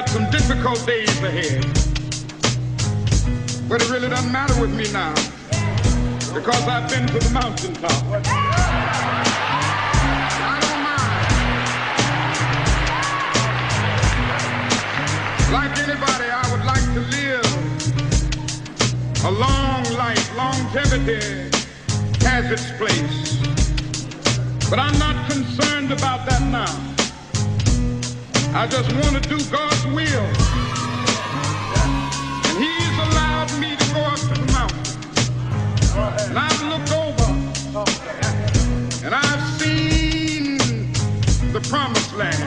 got some difficult days ahead. But it really doesn't matter with me now, because I've been to the mountaintop. I don't mind. Like anybody, I would like to live a long life. Longevity has its place. But I'm not concerned about that now. I just want to do God's will. And He's allowed me to go up to the mountain. And I've looked over and I've seen the promised land.